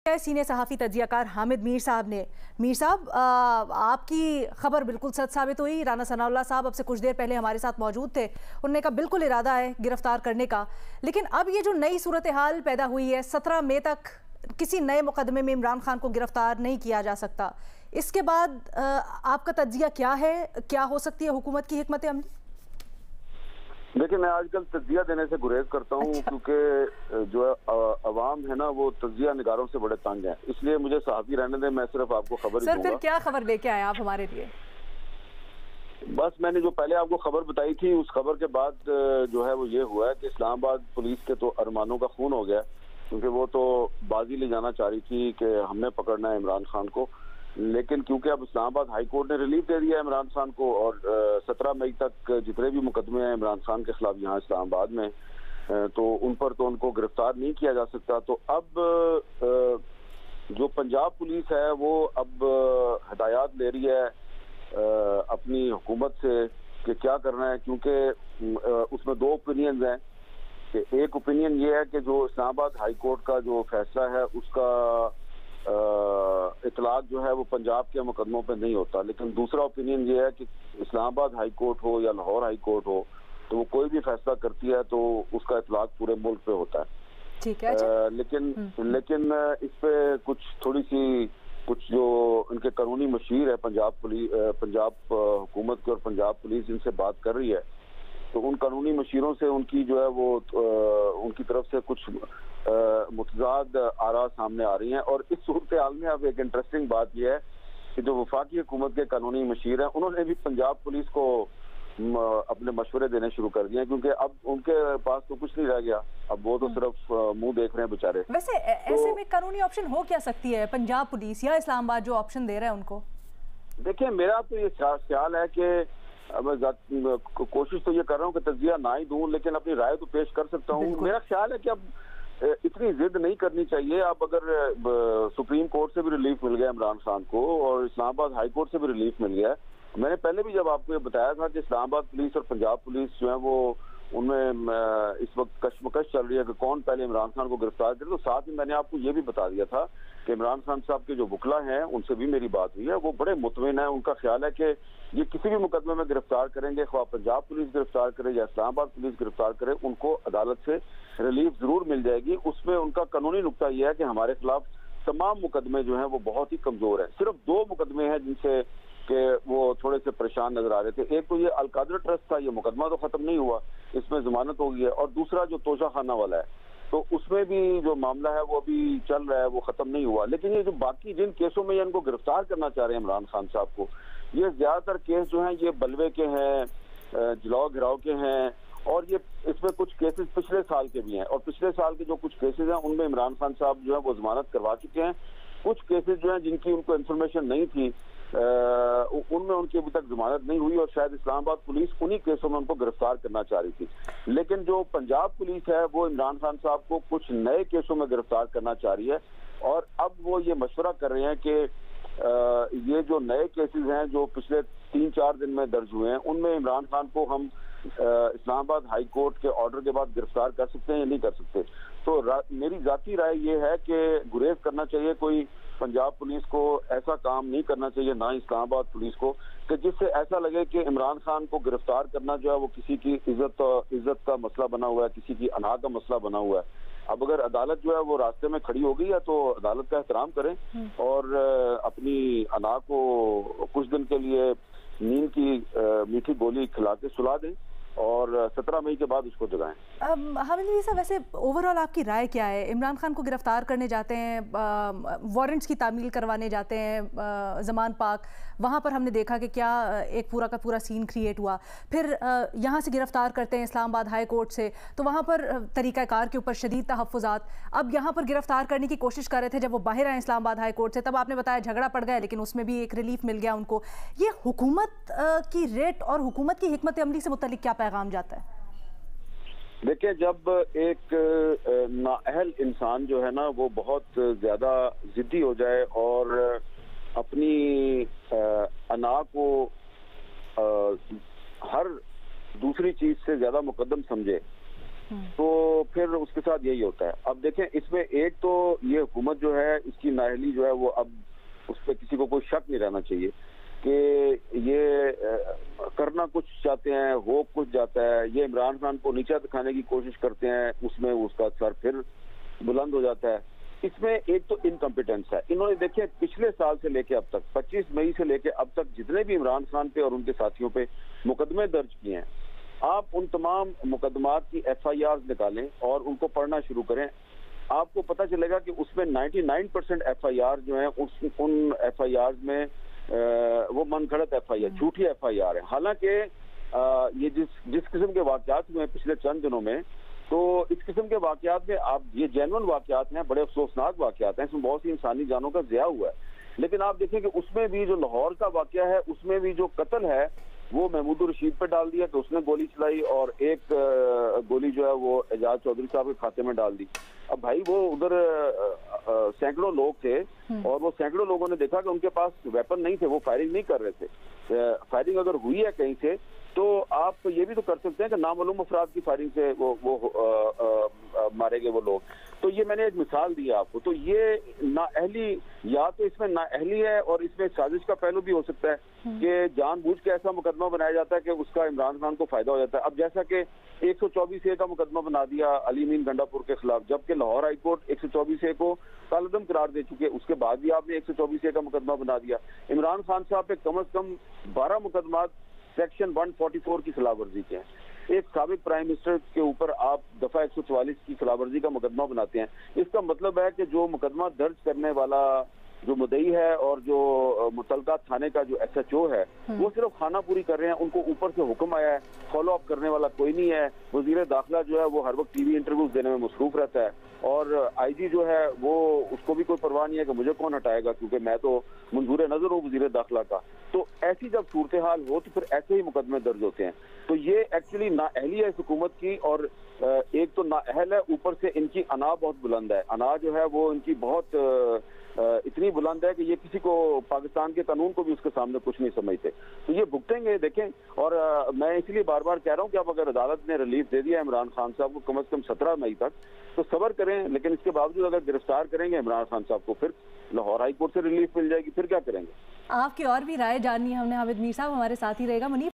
Senior सहाफ़ी तजियाकार हामिद मीर साहब ने। मीर साहब, आपकी खबर बिल्कुल सच साबित हुई। राना सनाउल्लाह साहब अब से कुछ देर पहले हमारे साथ मौजूद थे। उन्होंने कहा बिल्कुल इरादा है गिरफ्तार करने का, लेकिन अब ये जो नई सूरत हाल पैदा हुई है, 17 मई तक किसी नए मुकदमे में इमरान खान को गिरफ्तार नहीं किया जा सकता। इसके बाद आपका तजिया क्या है? क्या हो सकती है हुकूमत की हिकमत अमली? देखिए, मैं आजकल तजिया देने से गुरेज करता हूँ। अच्छा। क्योंकि जो अवाम है ना, वो तजिया निगारों से बड़े तंग है, इसलिए मुझे सहाफ़ी रहने दें। मैं सिर्फ आपको खबर ही सर, दूंगा। फिर क्या खबर लेके आए आप हमारे लिए? बस मैंने जो पहले आपको खबर बताई थी, उस खबर के बाद जो है वो ये हुआ है कि इस्लामाबाद पुलिस के तो अरमानों का खून हो गया, क्योंकि वो तो बाजी ले जाना चाह रही थी कि हमने पकड़ना है इमरान खान को। लेकिन क्योंकि अब इस्लामाबाद हाई कोर्ट ने रिलीफ दे दिया है इमरान खान को, और 17 मई तक जितने भी मुकदमे हैं इमरान खान के खिलाफ यहाँ इस्लामाबाद में, तो उन पर तो उनको गिरफ्तार नहीं किया जा सकता। तो अब जो पंजाब पुलिस है वो अब हिदायत ले रही है अपनी हुकूमत से कि क्या करना है, क्योंकि उसमें दो ओपिनियंस हैं। कि एक ओपिनियन ये है कि जो इस्लामाबाद हाई कोर्ट का जो फैसला है उसका इतलाक जो है वो पंजाब के मुकदमों पे नहीं होता, लेकिन दूसरा ओपिनियन ये है कि इस्लामाबाद हाई कोर्ट हो या लाहौर हाई कोर्ट हो, तो वो कोई भी फैसला करती है तो उसका इतलाक पूरे मुल्क पे होता है। ठीक है। लेकिन इस पे कुछ जो उनके कानूनी मशीर है पंजाब हुकूमत की और पंजाब पुलिस जिनसे बात कर रही है, तो उन कानूनी मशीरों से उनकी जो है वो उनकी तरफ से कुछ मुतजाद आरा सामने आ रही हैं। और इस सूरत हाल में अब एक इंटरेस्टिंग बात यह है कि जो वफाकी हुकूमत के कानूनी मशीर हैं, उन्होंने भी पंजाब पुलिस को अपने मशवरे देने शुरू कर दिए हैं, क्योंकि अब उनके पास तो कुछ नहीं रह गया। अब वो तो सिर्फ मुंह देख रहे हैं बेचारे। वैसे ऐसे में कानूनी ऑप्शन हो क्या सकती है पंजाब पुलिस या इस्लामाबाद जो ऑप्शन दे रहा है उनको? देखिए, मेरा तो ये ख्याल है कि मैं कोशिश तो ये कर रहा हूँ कि तजिया ना ही दूं, लेकिन अपनी राय तो पेश कर सकता हूँ। मेरा ख्याल है कि अब इतनी जिद नहीं करनी चाहिए। अब अगर सुप्रीम कोर्ट से भी रिलीफ मिल गया इमरान खान को और इस्लामाबाद हाई कोर्ट से भी रिलीफ मिल गया, मैंने पहले भी जब आपको ये बताया था कि इस्लामाबाद पुलिस और पंजाब पुलिस जो है वो उनमें इस वक्त कशमकश चल रही है कि कौन पहले इमरान खान को गिरफ्तार करे। तो साथ ही मैंने आपको ये भी बता दिया था कि इमरान खान साहब के जो वकला हैं उनसे भी मेरी बात हुई है, वो बड़े मुतमिन है। उनका ख्याल है कि ये किसी भी मुकदमे में गिरफ्तार करेंगे, ख्वाह पंजाब पुलिस गिरफ्तार करे या इस्लामाबाद पुलिस गिरफ्तार करे, उनको अदालत से रिलीफ जरूर मिल जाएगी। उसमें उनका कानूनी नुक्ता यह है कि हमारे खिलाफ तमाम मुकदमे जो हैं वो बहुत ही कमजोर है। सिर्फ 2 मुकदमे हैं जिनसे कि वो थोड़े से परेशान नजर आ रहे थे। एक तो ये अलकादर ट्रस्ट था, ये मुकदमा तो खत्म नहीं हुआ, इसमें जमानत हो गई है, और दूसरा जो तोशा खाना वाला है, तो उसमें भी जो मामला है वो अभी चल रहा है, वो खत्म नहीं हुआ। लेकिन ये जो बाकी जिन केसों में ये इनको गिरफ्तार करना चाह रहे हैं इमरान खान साहब को, ये ज्यादातर केस जो हैं ये बलवे के हैं, जलाओ गिराव के हैं, और ये इसमें कुछ केसेस पिछले साल के भी हैं, और पिछले साल के जो कुछ केसेस हैं उनमें इमरान खान साहब जो है वो जमानत करवा चुके हैं। कुछ केसेस जो हैं जिनकी उनको इन्फॉर्मेशन नहीं थी उनमें उनकी अभी तक जमानत नहीं हुई, और शायद इस्लामाबाद पुलिस उन्हीं केसों में उनको गिरफ्तार करना चाह रही थी। लेकिन जो पंजाब पुलिस है वो इमरान खान साहब को कुछ नए केसों में गिरफ्तार करना चाह रही है, और अब वो ये मशवरा कर रहे हैं कि ये जो नए केसेस हैं जो पिछले 3-4 दिन में दर्ज हुए हैं, उनमें इमरान खान को हम इस्लामाबाद हाई कोर्ट के ऑर्डर के बाद गिरफ्तार कर सकते हैं या नहीं कर सकते। तो मेरी जाती राय ये है कि गुरेज करना चाहिए, कोई पंजाब पुलिस को ऐसा काम नहीं करना चाहिए, ना इस्लामाबाद पुलिस को, कि जिससे ऐसा लगे कि इमरान खान को गिरफ्तार करना जो है वो किसी की इज्जत का मसला बना हुआ है, किसी की अना का मसला बना हुआ है। अब अगर अदालत जो है वो रास्ते में खड़ी हो गई है तो अदालत का एहतराम करें और अपनी अना को कुछ दिन के लिए नींद की मीठी गोली खिला के सुला दें, और 17 मई के बाद उसको जगाएं। हामिद मीर साहब, वैसे ओवरऑल आपकी राय क्या है? इमरान खान को गिरफ्तार करने जाते हैं, वारंट्स की तामील करवाने जाते हैं ज़मान पाक, वहाँ पर हमने देखा कि क्या एक पूरा का पूरा सीन क्रिएट हुआ। फिर यहाँ से गिरफ्तार करते हैं इस्लामाबाद हाई कोर्ट से, तो वहाँ पर तरीक़ाकार के ऊपर शदीद तहफ़्फ़ुज़ात। अब यहाँ पर गिरफ्तार करने की कोशिश कर रहे थे, जब वो बाहर आए इस्लामाबाद हाई कोर्ट से, तब आपने बताया झगड़ा पड़ गया, लेकिन उसमें भी एक रिलीफ मिल गया उनको। ये हुकूमत की रेट और हुकूमत की हिकमत अमली से मुतल्लिक़ क्या पैगाम जाता है? देखिए, जब एक नाअहल इंसान जो है ना वो बहुत ज्यादा जिद्दी हो जाए और अपनी अना को हर दूसरी चीज से ज्यादा मुकद्दम समझे, तो फिर उसके साथ यही होता है। अब देखें, इसमें एक तो ये हुकूमत जो है, इसकी नाअहली जो है वो अब उस पर किसी को कोई शक नहीं रहना चाहिए कि ये करना कुछ चाहते हैं, हो कुछ जाता है। ये इमरान खान को नीचा दिखाने की कोशिश करते हैं, उसमें उसका सर फिर बुलंद हो जाता है। इसमें एक तो इनकम्पिटेंस है। इन्होंने देखे पिछले साल से लेके अब तक 25 मई से लेके अब तक जितने भी इमरान खान पे और उनके साथियों पे मुकदमे दर्ज किए हैं, आप उन तमाम मुकदमात की FIRs निकालें और उनको पढ़ना शुरू करें। आपको पता चलेगा कि उसमें 99% FIR जो है उन FIRs में वो मनगढ़ंत FIR, झूठी FIR है। हालांकि ये जिस किस्म के वाकयात हुए पिछले चंद दिनों में, तो इस किस्म के वाकयात में आप ये जेन्युइन वाकयात हैं, बड़े अफसोसनाक वाकयात हैं, इसमें बहुत सी इंसानी जानों का ज़िया हुआ है। लेकिन आप देखें कि उसमें भी जो लाहौर का वाकया है, उसमें भी जो कत्ल है वो महमूद रशीद पे डाल दिया कि उसने गोली चलाई, और एक गोली जो है वो एजाज चौधरी साहब के खाते में डाल दी। अब भाई वो उधर सैकड़ों लोग थे और वो सैकड़ों लोगों ने देखा कि उनके पास वेपन नहीं थे, वो फायरिंग नहीं कर रहे थे। फायरिंग अगर हुई है कहीं से तो आप ये भी तो कर सकते हैं कि नामालूम अफराद की फायरिंग से वो मारे गए वो लोग। तो ये मैंने एक मिसाल दी आपको। तो ये नाअहली, या तो इसमें नाअहली है और इसमें साजिश का पहलू भी हो सकता है कि जानबूझ के ऐसा मुकदमा बनाया जाता है कि उसका इमरान खान को फायदा हो जाता है। अब जैसा कि 124A का मुकदमा बना दिया अली अमीन गंडापुर के खिलाफ, जबकि लाहौर हाई कोर्ट 124A को कालअदम करार दे चुके, उसके बाद भी आपने 124A का मुकदमा बना दिया। इमरान खान साहब पे कम से कम 12 मुकदमा सेक्शन 144 की खिलाफवर्जी के हैं। एक साबिक प्राइम मिनिस्टर के ऊपर आप दफा 144 की खिलाफवर्जी का मुकदमा बनाते हैं। इसका मतलब है कि जो मुकदमा दर्ज करने वाला जो मुद्दई है और जो मुतलका थाने का जो SHO है, वो सिर्फ खाना पूरी कर रहे हैं। उनको ऊपर से हुक्म आया है, फॉलो अप करने वाला कोई नहीं है। वजीर दाखिला जो है वो हर वक्त TV इंटरव्यूज देने में मसरूफ रहता है, और IG जो है वो उसको भी कोई परवाह नहीं है कि मुझे कौन हटाएगा, क्योंकि मैं तो मंजूर नजर हूँ वजीर दाखिला का। तो ऐसी जब सूरत हाल हो तो फिर ऐसे ही मुकदमे दर्ज होते हैं। तो ये एक्चुअली नाअहली है इस हुकूमत की, और एक तो नाअहल है, ऊपर से इनकी अना बहुत बुलंद है। अना जो है वो इनकी बहुत इतनी बुलंद है कि ये किसी को, पाकिस्तान के कानून को भी उसके सामने कुछ नहीं समझते। तो ये भुगतेंगे, देखें। और मैं इसलिए बार बार कह रहा हूँ कि अब अगर अदालत ने रिलीफ दे दिया इमरान खान साहब को कम से कम 17 मई तक, तो सब्र करें। लेकिन इसके बावजूद अगर गिरफ्तार करेंगे इमरान खान साहब को, फिर लाहौर हाई कोर्ट से रिलीफ मिल जाएगी, फिर क्या करेंगे। आपकी और भी राय जाननी है हमने। हामिद मीर साहब हमारे साथ ही रहेगा। मुनीफ